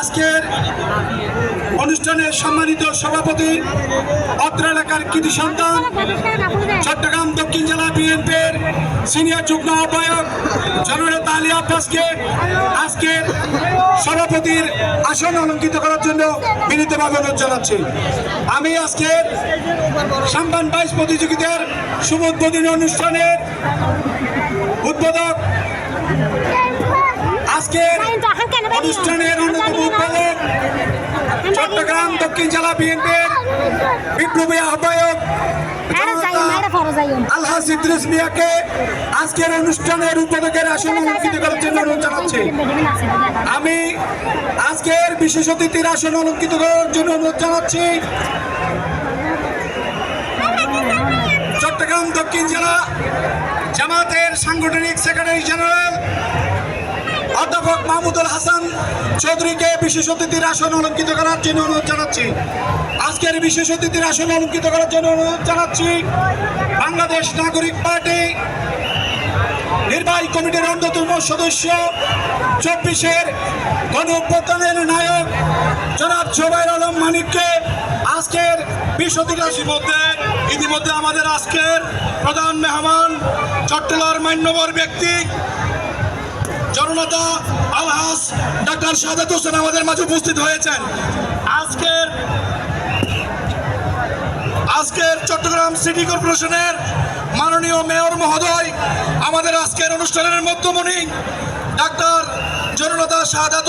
আজকের অনুষ্ঠানের সম্মানিত সভাপতি, অত্র এলাকার কৃতি সন্তান, চট্টগ্রাম দক্ষিণ জেলা বিএনপির সিনিয়র যুগ্ম আহ্বায়ক জননেতা আলী আব্বাসকে আজকের সভাপতির আসন অলঙ্কৃত করার জন্য বিনীতভাবে অনুরোধ জানাচ্ছি। আমি আজকের সাম্বান 22 প্রতিযোগিতার শুভ উদ্বোধনী অনুষ্ঠানের উদ্বোধক, আজকের অনুষ্ঠানের অন্যতম উদ্বোধক চট্টগ্রাম দক্ষিণ জেলা বিএনপির বিপ্লবী আহ্বায়ক আলহাজ ইদ্রিস মিয়াকে আজকের অনুষ্ঠানের উদ্বোধকের আসন অলঙ্কৃত করার জন্য অনুরোধ জানাচ্ছি। আমি আজকের বিশেষ অতিথির আসন অলঙ্কৃত করার জন্য অনুরোধ জানাচ্ছি চট্টগ্রাম দক্ষিণ জেলা জামাতের সাংগঠনিক সেক্রেটারি জেনারেল অধ্যাপক মাহমুদুল হাসান চৌধুরীকে বিশেষ অতিথির আসন অলঙ্কৃত করার জন্য অনুরোধ জানাচ্ছি। আজকের বিশেষ অতিথির আসন অলঙ্কৃত করার জন্য অনুরোধ জানাচ্ছি বাংলাদেশ নাগরিক পার্টি নির্বাহী কমিটির অন্যতম সদস্য, 24-এর গণ অভ্যুত্থানের নায়ক জনাব জোবাইর আলম মানিককে আজকের বিশেষ অতিথির ইতিমধ্যে আমাদের আজকের প্রধান মেহমান চট্টলার মান্যবর ব্যক্তি জননেতা আলহাজ ডাক্তার সাদাত হোসেন আমাদের মাঝে উপস্থিত হয়েছেন। আজকের চট্টগ্রাম সিটি কর্পোরেশনের মাননীয় মেয়র মহোদয়, আমাদের আজকের অনুষ্ঠানের মধ্যমণি ডাক্তার জননেতা সাদাত